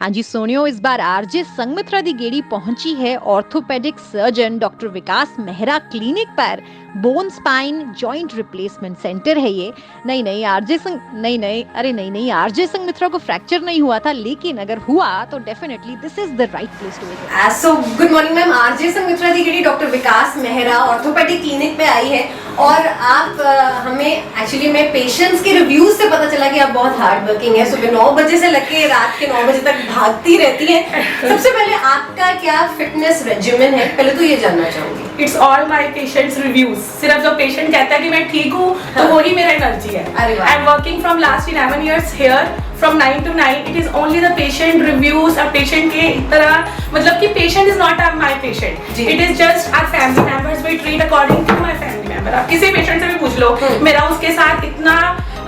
हाँ जी सोनियो, इस बार आरजे संगमित्रा दी गेड़ी पहुंची है orthopaedic surgeon doctor Vikas Mehra clinic पर। Bone spine joint replacement centre है ये। नहीं आरजे संगमित्रा को फ्रैक्चर नहीं हुआ था, लेकिन अगर हुआ तो definitely this is the right place to visit. So good morning ma'am. RJ Sangamitra दी गेड़ी doctor Vikas Mehra orthopaedic clinic पे आई है और आप हमें एक्चुअली में पेशेंट्स के रिव्यूज से पता चला कि आप बहुत हार्ड वर्किंग है। सुबह 9 बजे से लेके रात के 9 बजे तक भागती रहती है। सबसे पहले आपका क्या फिटनेस रेजिमेन है, पहले तो ये जानना चाहूंगी। It's all my patients reviews. सिर्फ जो पेशेंट कहता है कि मैं ठीक हूँ तो वही मेरा एनर्जी है। I am working from last 11 years here from 9 to 9. It is only the patient reviews. और patient के तरह मतलब कि patient is not my patient. It is just our family members. We treat according to my family member. आप किसी patient से भी पूछ लो, मेरा उसके साथ इतना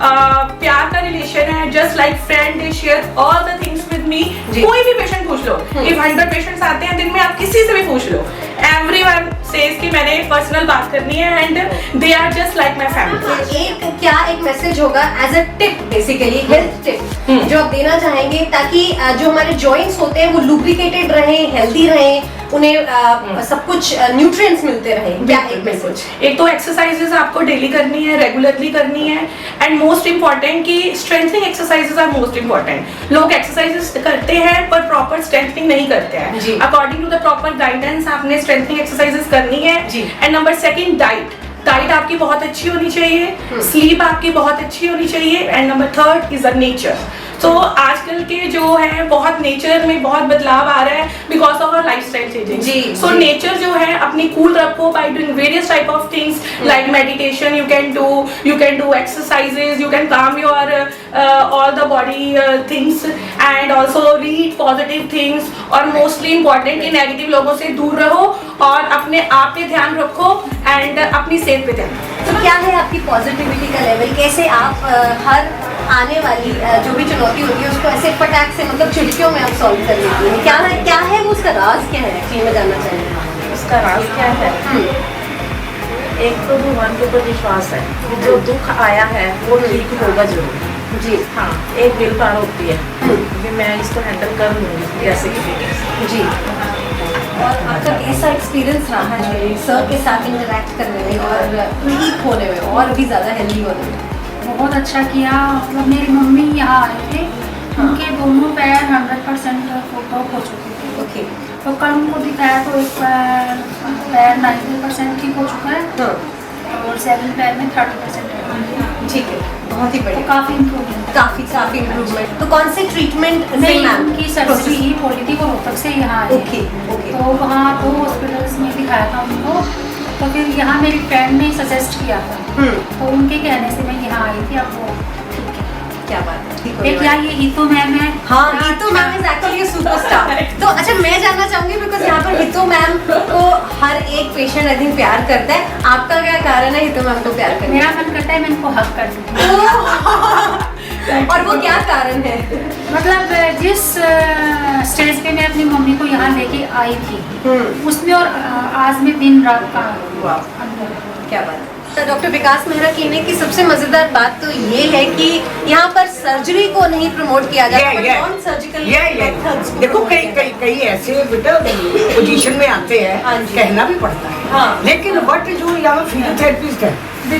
प्यार का रिलेशन है, just like friend, they share all the things with me. कोई भी पेशेंट पूछ लो, इफ 100 पेशेंट्स आते हैं दिन में, आप किसी से भी पूछ लो, एवरीवन सेज कि मैंने पर्सनल बात करनी है and they are just like my family. एक मैसेज होगा as a tip, basically health tip जो आप देना चाहेंगे ताकि जो हमारे जॉइंट्स होते हैं वो लुब्रिकेटेड रहे, हेल्दी रहे, उन्हें सब कुछ न्यूट्रिएंट्स मिलते रहे। क्या एक मैसेज? एक तो एक्सरसाइजेस आपको डेली करनी है, रेगुलरली करनी है, एंड मोस्ट इंपॉर्टेंट कि strengthening exercises are most important. लोग एक्सरसाइजेस करते हैं पर प्रॉपर स्ट्रेंथनिंग नहीं करते हैं। According to the proper guidance आपने स्ट्रेंथनिंग एक्सरसाइजेस करनी है। एंड नंबर 2 डाइट आपकी बहुत अच्छी होनी चाहिए, स्लीप आपकी बहुत अच्छी होनी चाहिए, and number 3 is the nature. तो आजकल के जो है बहुत नेचर में बहुत बदलाव आ रहा है because of our lifestyle changing. So nature जो है अपनी कूल रखो by doing various type of things like meditation, you can do exercises, you can calm your all the body things and also read positive things. और mostly important कि negative लोगों से दूर रहो और अपने आप पे ध्यान रखो एंड अपनी सेहत पे ध्यान। तो क्या है आपकी पॉजिटिविटी का लेवल? कैसे आप हर आने वाली जो भी चुनौती होती है उसको ऐसे फटाक से मतलब चुटकियों में आप सॉल्व कर लेती हैं? क्या है वो, उसका राज क्या है एक्चुअली मैं जानना चाहूँगी। उसका राज क्या है? एक तो भगवान के ऊपर विश्वास है कि जो दुख आया है वो ठीक होगा जरूर। जी हाँ, एक विल पावर होती है कि मैं इसको हैंडल कर लूँगी जैसे कि। जी। और आपका ऐसा एक्सपीरियंस रहा है सर के साथ इंटरेक्ट करने में और ठीक होने में और भी ज़्यादा हेल्दी होने में? बहुत अच्छा किया। मतलब मेरी मम्मी यहाँ आए थे, उनके दोनों पैर 100% फोटो हो चुके थे। ओके। तो कल उनको दिखाया तो एक पैर 90% ठीक हो चुका है और 7 पैर में 30% है। ठीक है, बहुत ही बढ़िया। काफ़ी इम्प्रूवमेंट, काफ़ी इम्प्रूवमेंट। तो कौन से ट्रीटमेंट नहीं, उनकी सर्जरी ही पॉलिटी को रोहतक से यहाँ आई। ओके। तो वहाँ 2 हॉस्पिटल्स में दिखाया था उनको, तो फिर यहाँ मेरी फ्रेंड ने सजेस्ट किया था, तो उनके कहने से मैं यहाँ आई थी। अब वो ठीक है। क्या बात है, ठीक हो एक गया। ये हितो मैम है। हाँ, हितो मैम इज एक्चुअली सुपरस्टार। तो अच्छा, मैं जानना चाहूंगी बिकॉज यहाँ पर हितो मैम को हर एक पेशेंट आई थिंक प्यार करता है। आपका क्या कारण है हितो मैम को प्यार करने? मेरा मन करता है मैं इनको हक कर दूँ। और वो क्या कारण है? मतलब जिस स्टेज पे मैं अपनी मम्मी को यहाँ लेके आई थी उसमें और आज में दिन रात का अंतर। क्या बात है। डॉक्टर विकास मेहरा क्लिनिक की सबसे मजेदार बात तो ये है कि यहाँ पर सर्जरी को नहीं प्रमोट किया जाता, नॉन सर्जिकल मेथड्स। देखो कई ऐसे बेटा पोजीशन में आते हैं, कहना भी पड़ता है। हाँ। लेकिन बट जो यहाँ फिजियोथेरेपिस्ट है,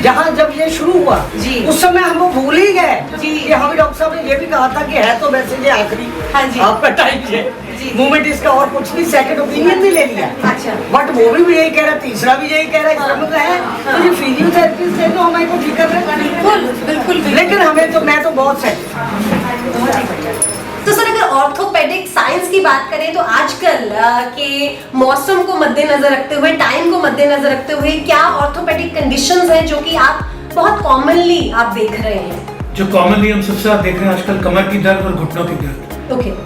जहाँ जब ये शुरू हुआ जी, उस समय हम वो भूल ही गए जी। कि हमें डॉक्टर साहब ने ये भी कहा था कि है तो वैसे ये आखिरी आपका टाइम है मूवमेंट इसका, और कुछ नहीं, सेकंड ओपिनियन भी ले लिया। अच्छा। बट वो भी यही कह रहा, तीसरा भी यही कह रहा है, इसका मतलब है तो ये फिजियोथेरेपिस्ट है तो हमें को ठीक कर रहे हैं। बिल्कुल। लेकिन हमें तो मैं तो बहुत सही। तो सर अगर ऑर्थोपेडिक साइंस की बात करें तो आजकल के मौसम को मद्देनजर रखते हुए, टाइम को मद्देनजर रखते हुए क्या ऑर्थोपेडिक कंडीशंस हैं जो कि आप बहुत कॉमनली आप देख रहे हैं? जो कॉमनली हम सबसे ज्यादा देख रहे हैं आजकल, कमर की दर्द और घुटनों की दर्द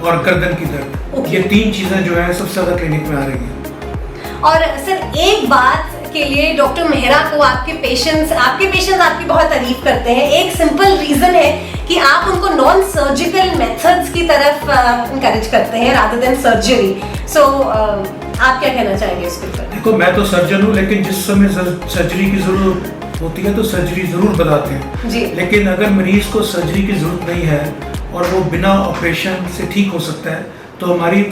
और गर्दन की दर्द। ये 3 चीजें जो है सबसे ज्यादा क्लिनिक में आ रही हैं। और सर एक बात के लिए डॉक्टर मेहरा को आपके पेशेंट्स आपकी बहुत तारीफ करते हैं। एक सिंपल रीजन है कि आप उनको नॉन सर्जिकल मेथड्स की तरफ इंकरेज करते हैं रादर देन सर्जरी। सो आप क्या कहना चाहेंगे इसके ऊपर? देखो, मैं तो सर्जन हूँ, लेकिन जिस समय सर्जरी की जरूरत होती है तो सर्जरी जरूर बताते हैं जी। लेकिन अगर मरीज को सर्जरी की जरूरत नहीं है और वो बिना ऑपरेशन से ठीक हो सकता है तो हमारी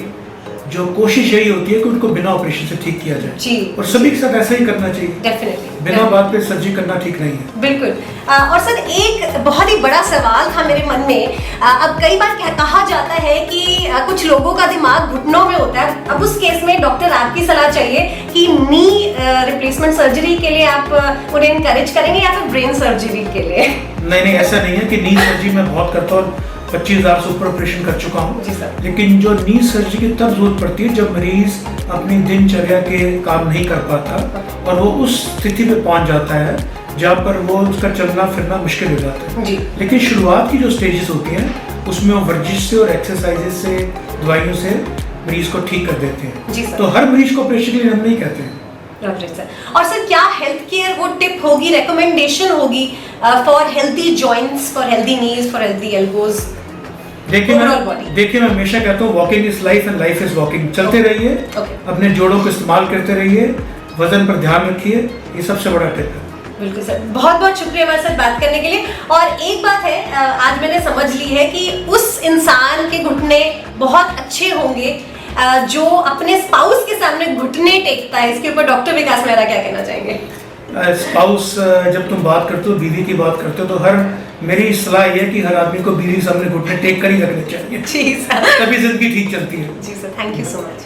जो कोशिश यही होती है कि उनको बिना ऑपरेशन से ठीक किया जाए जी और सभी के साथ ऐसा ही करना चाहिए। डेफिनेटली बिना बात पे सर्जरी करना ठीक नहीं है। बिल्कुल। और सर एक बहुत ही बड़ा सवाल था मेरे मन में। अब कई बार कहा जाता है कि कुछ लोगों का दिमाग घुटनों में होता है। अब उस केस में डॉक्टर आपकी सलाह चाहिए कि नी रिप्लेसमेंट सर्जरी के लिए आप उन्हें इनकरेज करेंगे या फिर ब्रेन सर्जरी के लिए? नहीं, ऐसा नहीं है कि नी सर्जरी मैं बहुत करता हूँ, 25,000 से ऊपर ऑपरेशन कर चुका हूँ। जी सर। लेकिन जो नी सर्जरी की तब जरूरत पड़ती है जब मरीज अपनी दिनचर्या के काम नहीं कर पाता और वो उस स्थिति पे पहुंच जाता है जहाँ पर वो उसका चलना फिरना मुश्किल हो जाता है। जी। लेकिन शुरुआत की जो स्टेजेस होती हैं उसमें वो वर्जिश से और एक्सरसाइजेज से, दवाइयों से मरीज को ठीक कर देते हैं। जी सर। तो हर मरीज को ऑपरेशन के लिए हम नहीं कहते हैं। और सर क्या हेल्थ केयर वो टिप होगी, रिकमेंडेशन होगी for healthy joints, for healthy knees, for healthy elbows? देखिए मैं हमेशा कहता हूँ walking is life and life is walking. चलते रहिए, अपने जोड़ों को इस्तेमाल करते रहिए, वजन पर ध्यान रखिए, ये सबसे बड़ा टिप है। बिल्कुल सर, बहुत बहुत शुक्रिया हमारे साथ बात करने के लिए। और एक बात है, आज मैंने समझ ली है कि उस इंसान के घुटने बहुत अच्छे होंगे जो अपने स्पाउस के सामने घुटने टेकता है। इसके ऊपर डॉक्टर विकास मेहरा क्या कहना चाहेंगे? स्पाउस जब तुम बात करते हो, बीवी की बात करते हो, तो मेरी सलाह ये है कि हर आदमी को बीवी के सामने घुटने टेक कर ही रखने चाहिए। जी सर। तभी जिंदगी ठीक चलती है। जी sir, thank you so much.